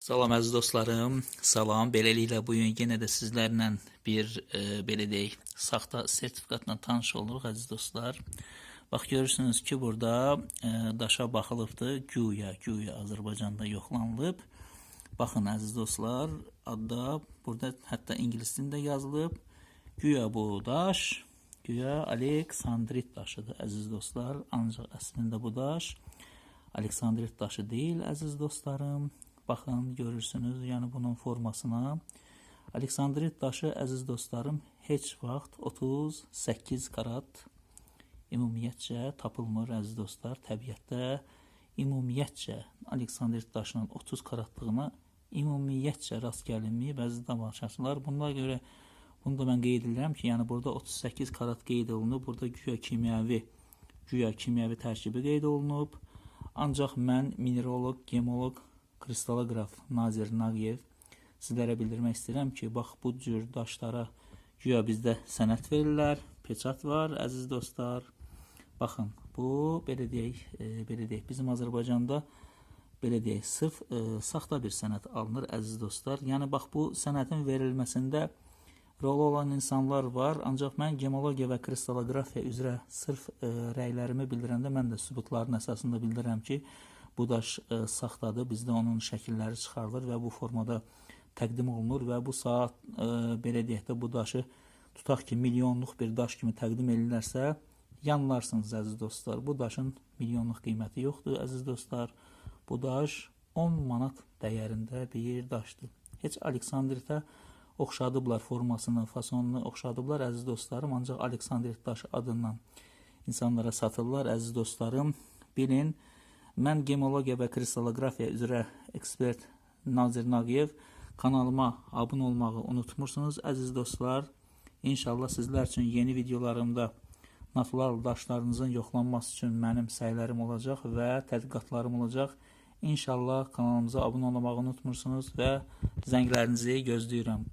Salam əziz dostlarım, salam. Beləliklə bugün yenə də sizlərlə bir belə deyək, saxta sertifikatla tanış oluruq əziz dostlar. Bax görürsünüz ki, burada daşa baxılıbdı, güya Azərbaycanda yoxlanılıb. Baxın əziz dostlar, adda burada hətta ingilis dilində yazılıb. Güya bu daş, güya Aleksandrit daşıdır əziz dostlar. Ancaq əslində bu daş Aleksandrit daşı deyil əziz dostlarım. Baxın, görürsünüz, yəni bunun formasına. Aleksandrit daşı, əziz dostlarım, heç vaxt 38 karat ümumiyyətcə tapılmır, əziz dostlar. Təbiətdə ümumiyyətcə Aleksandrit daşının 30 karatlığına ümumiyyətcə rast gəlinməyib, əziz tamaşaçılar. Bunlara görə bunu da mən qeyd edirəm ki, yəni burada 38 karat qeyd olunub, burada güya kimyəvi tərkibi qeyd olunub. Ancaq mən mineralog, gemolog, kristaloqraf Nazir Nağıyev sizlərə bildirmək istəyirəm ki, bax bu cür daşlara güya bizdə sənəd verirlər, peçat var, əziz dostlar. Baxın, bu belə deyək, bizim Azərbaycanda belə deyək, sırf saxta bir sənəd alınır, əziz dostlar. Yəni bax bu sənədin verilməsində rolu olan insanlar var, ancaq mən gemologiya və kristaloqrafiya üzrə sırf rəylərimi bildirəndə mən də sübutların əsasında bildirəm ki, bu daş saxtadır, bizdə onun şəkilləri çıxarılır və bu formada təqdim olunur və bu saat belə deyək də bu daşı tutaq ki, milyonluq bir daş kimi təqdim edilirlərsə, yanlarsınız əziz dostlar. Bu daşın milyonluq qiyməti yoxdur əziz dostlar. Bu daş 10 manat dəyərində bir daşdır. Heç Aleksandritə oxşadıblar formasını, fasonunu oxşadıblar əziz dostlarım, ancaq Aleksandrit daşı adından insanlara satırlar əziz dostlarım. Bilin, mən gemologiya və kristaloqrafiya üzrə ekspert Nazir Nağıyev, kanalıma abunə olmağı unutmursunuz əziz dostlar. İnşallah sizlər üçün yeni videolarımda natural daşlarınızın yoxlanması üçün mənim səylərim olacaq və tədqiqatlarım olacaq. İnşallah kanalımıza abunə olmağı unutmursunuz və zənglərinizi gözləyirəm.